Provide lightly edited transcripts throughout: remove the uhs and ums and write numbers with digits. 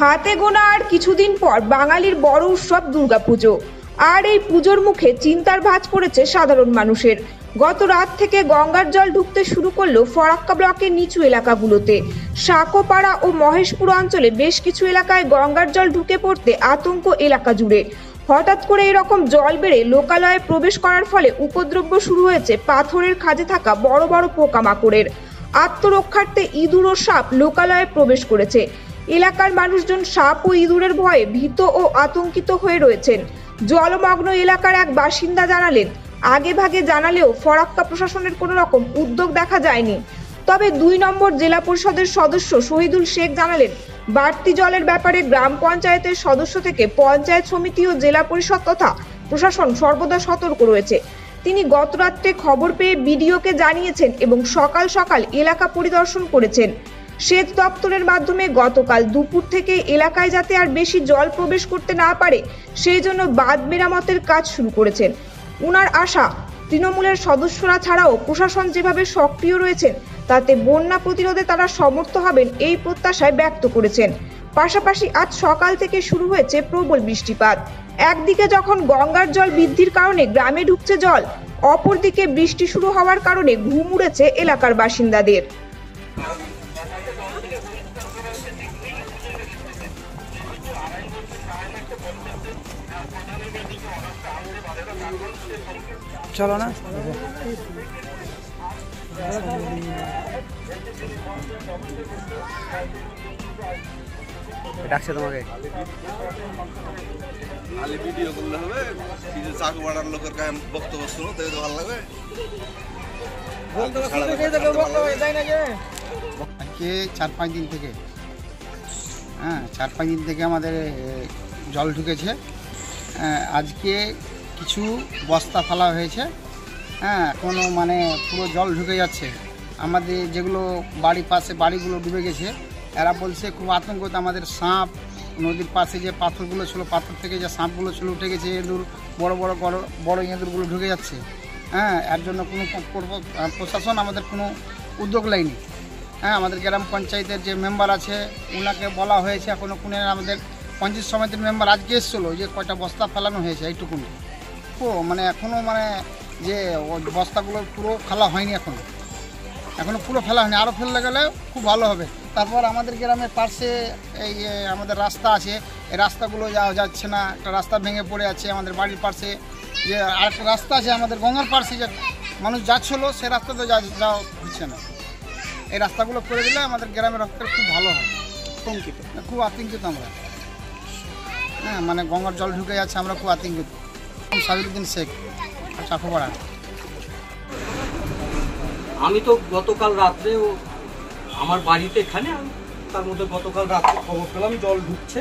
হাতে গোনা আর কিছুদিন পর বাঙালির বড় উৎসব দুর্গাপুজো। আর এই পুজোর মুখে চিন্তার ভাঁজ পড়েছে সাধারণ মানুষের। গত রাত থেকে গঙ্গার জল ঢুকতে শুরু করলো ফরাক্কা ব্লকের নিচু এলাকাগুলোতে। সাঁকোপাড়া ও মহেশপুর অঞ্চলে বেশ কিছু এলাকায় গঙ্গার জল ঢুকে পড়তে আতঙ্ক এলাকা জুড়ে। হঠাৎ করে এরকম জল বেড়ে লোকালয়ে প্রবেশ করার ফলে উপদ্রব শুরু হয়েছে পাথরের খাঁজে থাকা বড় বড় পোকামাকড়ের। আত্মরক্ষার্থে ইঁদুর ও সাপ লোকালয়ে প্রবেশ করেছে। এলাকার মানুষজন সাপ ও ইঁদুরের ভয়ে ভীত ও আতঙ্কিত হয়ে রয়েছেন। জলমগ্ন এলাকার এক বাসিন্দা জানালেন, আগে ভাগে জানালেও ফরাক্কা প্রশাসনের কোনো রকম উদ্যোগ দেখা যায়নি। তবে ২ নম্বর জেলা পরিষদের সদস্য শহীদুল শেখ জানালেন, বাড়তি জলের ব্যাপারে গ্রাম পঞ্চায়েতের সদস্য থেকে পঞ্চায়েত সমিতি ও জেলা পরিষদ তথা প্রশাসন সর্বদা সতর্ক রয়েছে। তিনি গতরাত্রে খবর পেয়ে বিডিওকে জানিয়েছেন এবং সকাল সকাল এলাকা পরিদর্শন করেছেন। সেচ দপ্তরের মাধ্যমে গতকাল দুপুর থেকে এলাকায় যাতে আর বেশি জল প্রবেশ করতে না পারে সেই জন্য বাঁধ মেরামতের কাজ শুরু করেছেন। উনার আশা, তৃণমূলের সদস্যরা ছাড়াও প্রশাসন যেভাবে সক্রিয় রয়েছেন তাতে বন্যা প্রতিরোধে তারা সমর্থ হবেন এই প্রত্যাশায় ব্যক্ত করেছেন। পাশাপাশি আজ সকাল থেকে শুরু হয়েছে প্রবল বৃষ্টিপাত। একদিকে যখন গঙ্গার জল বৃদ্ধির কারণে গ্রামে ঢুকছে জল, অপরদিকে বৃষ্টি শুরু হওয়ার কারণে ঘুম উড়েছে এলাকার বাসিন্দাদের। চলো না ডাকছে তোমাকে খালি ভিডিও করলে হবে, কিছু চাকু বাড়ার লোকের কাছে বক্তব্য শুনো তো ভালো লাগবে। আজকে 4-5 দিন থেকে 4-5 দিন থেকে আমাদের জল ঢুকেছে। আজকে কিছু বস্তা ফেলা হয়েছে, এখনও মানে পুরো জল ঢুকে যাচ্ছে। আমাদের যেগুলো বাড়ির পাশে বাড়িগুলো ডুবে গেছে, এরা বলছে খুব আতঙ্কতে আমাদের সাপ, নদীর পাশে যে পাথরগুলো ছিল পাথর থেকে যে সাপগুলো ছিল উঠে গেছে, ইঁদুর বড় বড় বড় ইঁদুরগুলো ঢুকে যাচ্ছে। এর জন্য কোনো প্রশাসন আমাদের কোনো উদ্যোগ নেয়নি। আমাদের গ্রাম পঞ্চায়েতের যে মেম্বার আছে ওনাকে বলা হয়েছে, এখনও কোনো আমাদের পঞ্চায়েত সমিতির মেম্বার আজকে এসেছিলো যে কয়টা বস্তা ফেলানো হয়েছে এইটুকুনি। মানে এখনও মানে যে বস্তাগুলো পুরো ফেলা হয়নি, এখনও পুরো ফেলা হয়নি। আরও ফেললে গেলে খুব ভালো হবে। তারপর আমাদের গ্রামের পাশে এই আমাদের রাস্তা আছে, এই রাস্তাগুলো যাওয়া যাচ্ছে না। একটা রাস্তা ভেঙে পড়ে আছে আমাদের বাড়ির পাশে। যে আরেকটা রাস্তা আছে আমাদের গঙ্গার পাশে, যে মানুষ যাচ্ছিলো সে রাস্তাতে যাওয়া হচ্ছে না। এই রাস্তাগুলো করে দিলে আমাদের গ্রামের রক্ষা খুব ভালো হয়। খুব আতঙ্কিত আমরা, মানে গঙ্গার জল ঢুকে যাচ্ছে, আমরা খুব আতঙ্কিত। সাবিরুদ্দিন শেখ, সাঁকোপাড়া। আমি তো গতকাল রাত্রে আমার বাড়িতে এখানে, তার মধ্যে গতকাল রাত্রে খবর পেলাম জল ঢুকছে।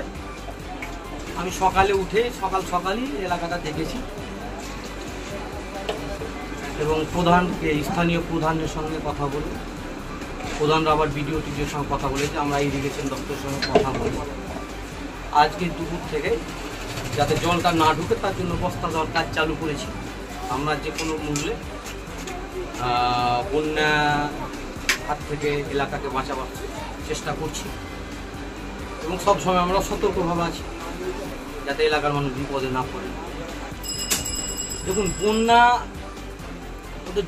আমি সকালে উঠে সকালই এলাকাটা দেখেছি এবং স্থানীয় প্রধানের সঙ্গে কথা বলে, প্রধানরা আবার টিডিওর সঙ্গে কথা বলেছে। আমরা ইরিগেশন দপ্তরের সঙ্গে কথা বলি আজকে দুপুর থেকে যাতে জলটা না ঢুকে তার জন্য বস্তা দেওয়ার কাজ চালু করেছি। আমরা যে কোনো মূল্যে বন্যা হাত থেকে এলাকাকে বাঁচাবার চেষ্টা করছি এবং সবসময় আমরা সতর্কভাবে আছি যাতে এলাকার মানুষ বিপদে না পড়ে। দেখুন, বন্যা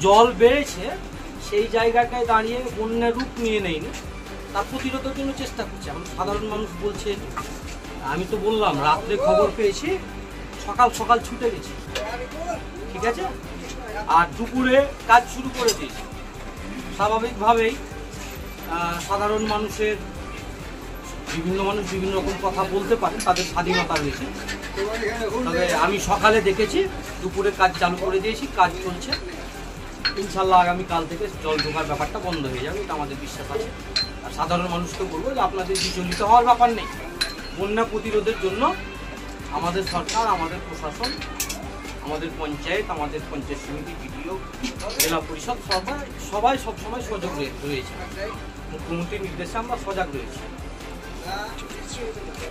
জল বেড়েছে, সেই জায়গাটায় দাঁড়িয়ে বন্যার রূপ নিয়ে নেয়নি, তার প্রতিরোধের জন্য চেষ্টা করছে। এখন সাধারণ মানুষ বলছে, আমি তো বললাম রাত্রে খবর পেয়েছি, সকাল ছুটে গেছি, ঠিক আছে, আর দুপুরে কাজ শুরু করে দিয়েছি। স্বাভাবিকভাবেই সাধারণ মানুষের বিভিন্ন মানুষ বিভিন্ন রকম কথা বলতে পারে, তাদের স্বাধীনতা রয়েছে। তবে আমি সকালে দেখেছি, দুপুরে কাজ চালু করে দিয়েছি, কাজ চলছে। ইনশাল্লাহ আগামীকাল থেকে জল ঢোকার ব্যাপারটা বন্ধ হয়ে যাবে, এটা আমাদের বিশ্বাস আছে। আর সাধারণ মানুষকে বলবো যে আপনাদের বিচলিত হওয়ার ব্যাপার নেই। বন্যা প্রতিরোধের জন্য আমাদের সরকার, আমাদের প্রশাসন, আমাদের পঞ্চায়েত, আমাদের পঞ্চায়েত সমিতি, বিডিও, জেলা পরিষদ সবাই সবসময় সজাগ রয়েছে। মুখ্যমন্ত্রীর নির্দেশে আমরা সজাগ রয়েছি।